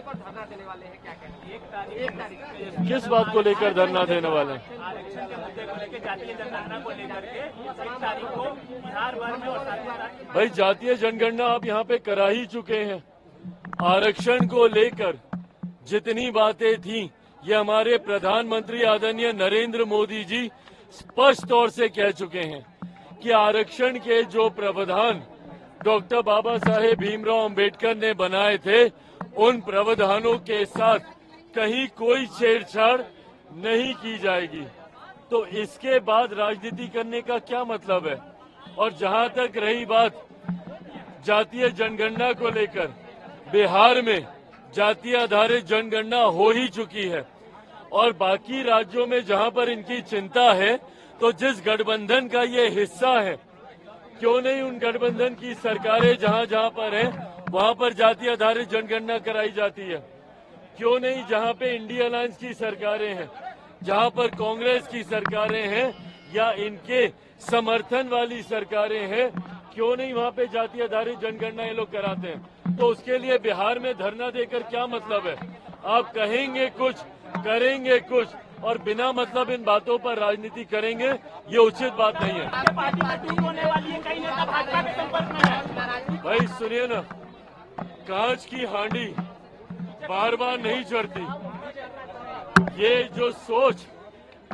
पर धरना देने वाले हैं, क्या कहेंगे? 1 तारीख किस बात को लेकर धरना देने वाले हैं? आरक्षण के मुद्दे को लेकर, जातीय जनगणना को लेकर के 1 तारीख को बिहार भर में और भाई जातीय जनगणना आप यहाँ पे करा ही चुके हैं। आरक्षण को लेकर जितनी बातें थी ये हमारे प्रधानमंत्री आदरणीय नरेंद्र मोदी जी स्पष्ट तौर से कह चुके हैं कि आरक्षण के जो प्रावधान डॉक्टर बाबा साहेब भीमराव अंबेडकर ने बनाए थे उन प्रावधानों के साथ कहीं कोई छेड़छाड़ नहीं की जाएगी। तो इसके बाद राजनीति करने का क्या मतलब है? और जहां तक रही बात जातीय जनगणना को लेकर, बिहार में जातीय आधारित जनगणना हो ही चुकी है और बाकी राज्यों में जहां पर इनकी चिंता है तो जिस गठबंधन का ये हिस्सा है, क्यों नहीं उन गठबंधन की सरकारें जहां जहां पर है वहां पर जातीय आधारित जनगणना कराई जाती है? क्यों नहीं जहां पे इंडिया अलायंस की सरकारें हैं, जहां पर कांग्रेस की सरकारें हैं या इनके समर्थन वाली सरकारें हैं, क्यों नहीं वहां पे जातीय आधारित जनगणना ये लोग कराते हैं? तो उसके लिए बिहार में धरना देकर क्या मतलब है? आप कहेंगे कुछ, करेंगे कुछ और बिना मतलब इन बातों पर राजनीति करेंगे, ये उचित बात नहीं है। पार्टी में टूट होने वाली है, कई नेता भाजपा के संपर्क में है। भाई सुनिए ना, कांच की हांडी बार बार नहीं चढ़ती। ये जो सोच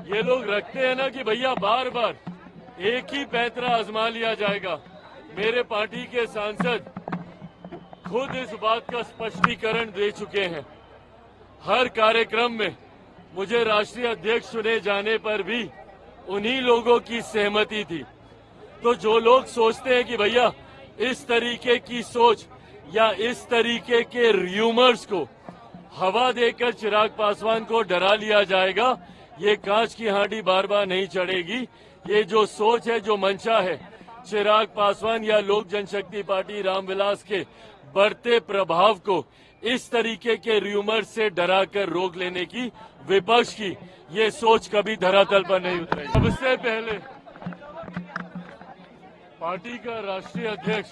ये लोग रखते हैं ना कि भैया बार बार एक ही पैंतरा आजमा लिया जाएगा, मेरे पार्टी के सांसद खुद इस बात का स्पष्टीकरण दे चुके हैं। हर कार्यक्रम में मुझे राष्ट्रीय अध्यक्ष चुने जाने पर भी उन्हीं लोगों की सहमति थी। तो जो लोग सोचते हैं कि भैया इस तरीके की सोच या इस तरीके के र्यूमर्स को हवा देकर चिराग पासवान को डरा लिया जाएगा, ये कांच की हांडी बार बार नहीं चढ़ेगी। ये जो सोच है, जो मंशा है चिराग पासवान या लोक जनशक्ति पार्टी रामविलास के बढ़ते प्रभाव को इस तरीके के र्यूमर से डराकर रोक लेने की, विपक्ष की ये सोच कभी धरातल पर नहीं उतरेगी। सबसे पहले पार्टी का राष्ट्रीय अध्यक्ष,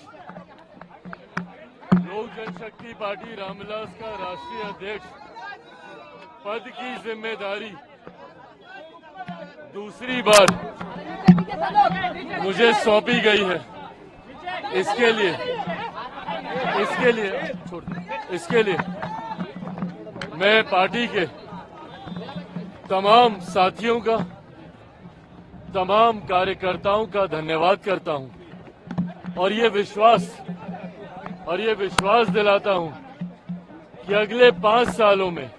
लोक जनशक्ति पार्टी रामविलास का राष्ट्रीय अध्यक्ष पद की जिम्मेदारी दूसरी बार मुझे सौंपी गई है। इसके लिए मैं पार्टी के तमाम साथियों का, तमाम कार्यकर्ताओं का धन्यवाद करता हूं और ये विश्वास दिलाता हूं कि अगले 5 सालों में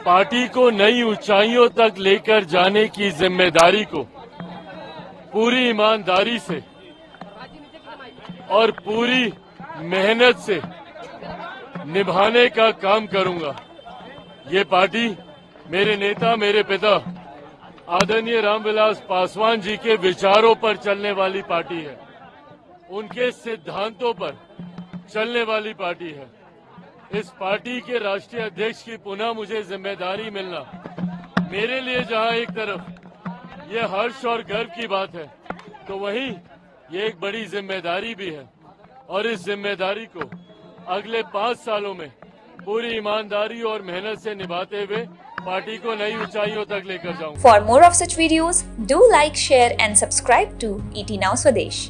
पार्टी को नई ऊंचाइयों तक लेकर जाने की जिम्मेदारी को पूरी ईमानदारी से और पूरी मेहनत से निभाने का काम करूंगा। ये पार्टी मेरे नेता, मेरे पिता आदरणीय रामविलास पासवान जी के विचारों पर चलने वाली पार्टी है, उनके सिद्धांतों पर चलने वाली पार्टी है। इस पार्टी के राष्ट्रीय अध्यक्ष की पुनः मुझे जिम्मेदारी मिलना मेरे लिए जहां एक तरफ ये हर्ष और गर्व की बात है, तो वहीं ये एक बड़ी जिम्मेदारी भी है और इस जिम्मेदारी को अगले 5 सालों में पूरी ईमानदारी और मेहनत से निभाते हुए पार्टी को नई ऊंचाइयों तक लेकर जाऊंगा। For more of such videos, do like, share and subscribe to ET Now Swadesh.